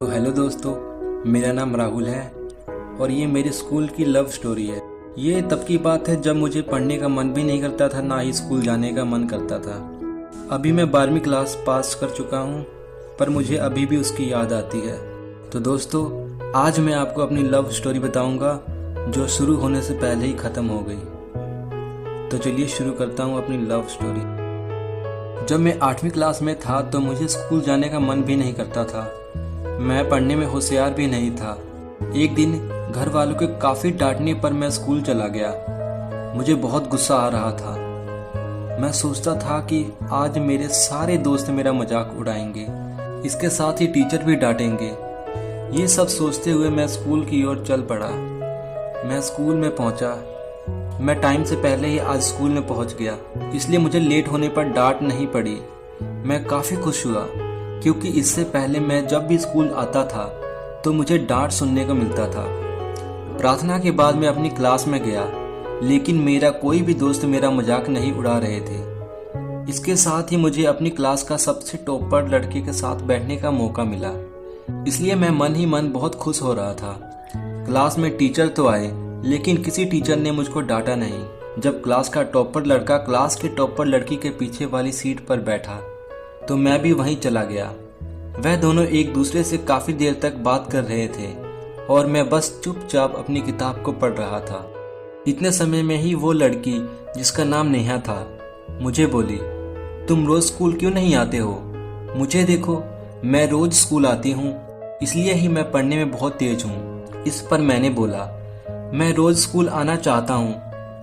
तो हेलो दोस्तों, मेरा नाम राहुल है और ये मेरे स्कूल की लव स्टोरी है। ये तब की बात है जब मुझे पढ़ने का मन भी नहीं करता था, ना ही स्कूल जाने का मन करता था। अभी मैं 12वीं क्लास पास कर चुका हूँ, पर मुझे अभी भी उसकी याद आती है। तो दोस्तों, आज मैं आपको अपनी लव स्टोरी बताऊँगा जो शुरू होने से पहले ही ख़त्म हो गई। तो चलिए शुरू करता हूँ अपनी लव स्टोरी। जब मैं 8वीं क्लास में था तो मुझे स्कूल जाने का मन भी नहीं करता था। मैं पढ़ने में होशियार भी नहीं था। एक दिन घर वालों के काफ़ी डांटने पर मैं स्कूल चला गया। मुझे बहुत गुस्सा आ रहा था। मैं सोचता था कि आज मेरे सारे दोस्त मेरा मजाक उड़ाएंगे, इसके साथ ही टीचर भी डांटेंगे। ये सब सोचते हुए मैं स्कूल की ओर चल पड़ा। मैं स्कूल में पहुंचा। मैं टाइम से पहले ही आज स्कूल में पहुंच गया, इसलिए मुझे लेट होने पर डांट नहीं पड़ी। मैं काफ़ी खुश हुआ, क्योंकि इससे पहले मैं जब भी स्कूल आता था तो मुझे डांट सुनने को मिलता था। प्रार्थना के बाद मैं अपनी क्लास में गया, लेकिन मेरा कोई भी दोस्त मेरा मजाक नहीं उड़ा रहे थे। इसके साथ ही मुझे अपनी क्लास का सबसे टॉपर लड़के के साथ बैठने का मौका मिला, इसलिए मैं मन ही मन बहुत खुश हो रहा था। क्लास में टीचर तो आए, लेकिन किसी टीचर ने मुझको डांटा नहीं। जब क्लास का टॉपर लड़का क्लास के टॉपर लड़की के पीछे वाली सीट पर बैठा तो मैं भी वहीं चला गया। वह दोनों एक दूसरे से काफ़ी देर तक बात कर रहे थे और मैं बस चुपचाप अपनी किताब को पढ़ रहा था। इतने समय में ही वो लड़की, जिसका नाम नेहा था, मुझे बोली, तुम रोज़ स्कूल क्यों नहीं आते हो? मुझे देखो, मैं रोज़ स्कूल आती हूँ, इसलिए ही मैं पढ़ने में बहुत तेज हूँ। इस पर मैंने बोला, मैं रोज़ स्कूल आना चाहता हूँ,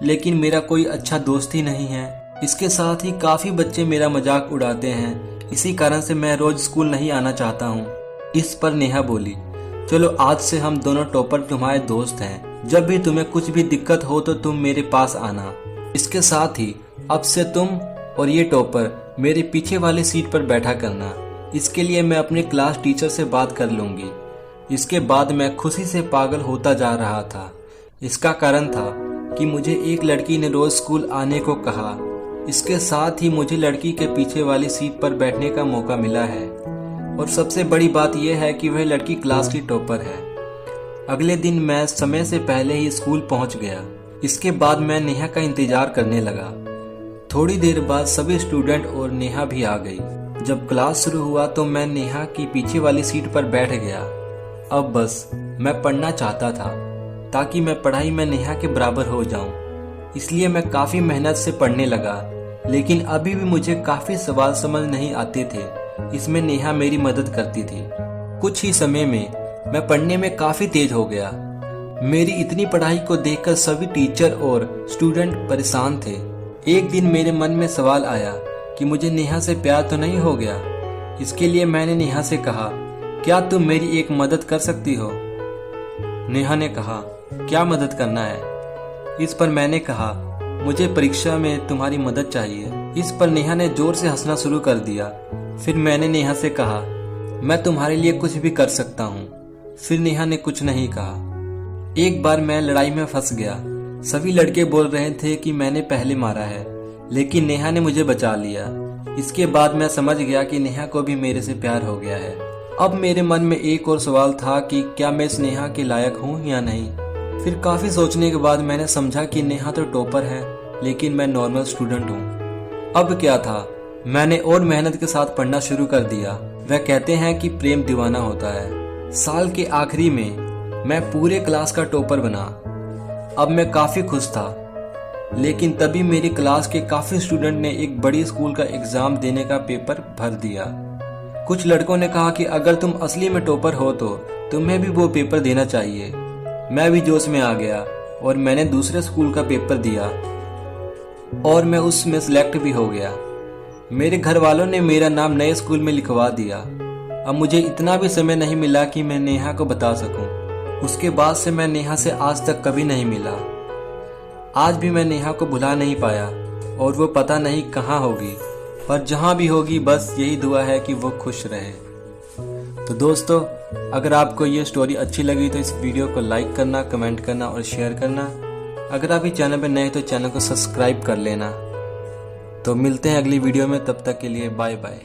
लेकिन मेरा कोई अच्छा दोस्त ही नहीं है। इसके साथ ही काफ़ी बच्चे मेरा मजाक उड़ाते हैं, इसी कारण से मैं रोज स्कूल नहीं आना चाहता हूँ। इस पर नेहा बोली, चलो आज से हम दोनों टॉपर तुम्हारे दोस्त हैं। जब भी तुम्हें कुछ भी दिक्कत हो तो तुम मेरे पास आना। इसके साथ ही अब से तुम और ये टॉपर मेरे पीछे वाली सीट पर बैठा करना। इसके लिए मैं अपने क्लास टीचर से बात कर लूँगी। इसके बाद मैं खुशी से पागल होता जा रहा था। इसका कारण था कि मुझे एक लड़की ने रोज स्कूल आने को कहा। इसके साथ ही मुझे लड़की के पीछे वाली सीट पर बैठने का मौका मिला है, और सबसे बड़ी बात यह है कि वह लड़की क्लास की टॉपर है। अगले दिन मैं समय से पहले ही स्कूल पहुंच गया। इसके बाद मैं नेहा का इंतजार करने लगा। थोड़ी देर बाद सभी स्टूडेंट और नेहा भी आ गई। जब क्लास शुरू हुआ तो मैं नेहा की पीछे वाली सीट पर बैठ गया। अब बस मैं पढ़ना चाहता था, ताकि मैं पढ़ाई में नेहा के बराबर हो जाऊं। इसलिए मैं काफ़ी मेहनत से पढ़ने लगा, लेकिन अभी भी मुझे काफ़ी सवाल समझ नहीं आते थे। इसमें नेहा मेरी मदद करती थी। कुछ ही समय में मैं पढ़ने में काफ़ी तेज हो गया। मेरी इतनी पढ़ाई को देखकर सभी टीचर और स्टूडेंट परेशान थे। एक दिन मेरे मन में सवाल आया कि मुझे नेहा से प्यार तो नहीं हो गया। इसके लिए मैंने नेहा से कहा, क्या तुम मेरी एक मदद कर सकती हो? नेहा ने कहा, क्या मदद करना है? इस पर मैंने कहा, मुझे परीक्षा में तुम्हारी मदद चाहिए। इस पर नेहा ने जोर से हंसना शुरू कर दिया। फिर मैंने नेहा से कहा, मैं तुम्हारे लिए कुछ भी कर सकता हूँ। फिर नेहा ने कुछ नहीं कहा। एक बार मैं लड़ाई में फंस गया। सभी लड़के बोल रहे थे कि मैंने पहले मारा है, लेकिन नेहा ने मुझे बचा लिया। इसके बाद मैं समझ गया कि नेहा को भी मेरे से प्यार हो गया है। अब मेरे मन में एक और सवाल था कि क्या मैं इस नेहा के लायक हूँ या नहीं। फिर काफ़ी सोचने के बाद मैंने समझा कि नेहा तो टॉपर है, लेकिन मैं नॉर्मल स्टूडेंट हूँ। अब क्या था, मैंने और मेहनत के साथ पढ़ना शुरू कर दिया। वह कहते हैं कि प्रेम दीवाना होता है। साल के आखिरी में मैं पूरे क्लास का टॉपर बना। अब मैं काफ़ी खुश था, लेकिन तभी मेरी क्लास के काफ़ी स्टूडेंट ने एक बड़ी स्कूल का एग्ज़ाम देने का पेपर भर दिया। कुछ लड़कों ने कहा कि अगर तुम असली में टॉपर हो तो तुम्हें भी वो पेपर देना चाहिए। मैं भी जोश में आ गया और मैंने दूसरे स्कूल का पेपर दिया और मैं उसमें सिलेक्ट भी हो गया। मेरे घर वालों ने मेरा नाम नए स्कूल में लिखवा दिया। अब मुझे इतना भी समय नहीं मिला कि मैं नेहा को बता सकूं। उसके बाद से मैं नेहा से आज तक कभी नहीं मिला। आज भी मैं नेहा को भुला नहीं पाया और वो पता नहीं कहाँ होगी, पर जहाँ भी होगी बस यही दुआ है कि वो खुश रहे। तो दोस्तों, अगर आपको ये स्टोरी अच्छी लगी तो इस वीडियो को लाइक करना, कमेंट करना और शेयर करना। अगर आप इस चैनल पर नए तो चैनल को सब्सक्राइब कर लेना। तो मिलते हैं अगली वीडियो में, तब तक के लिए बाय बाय।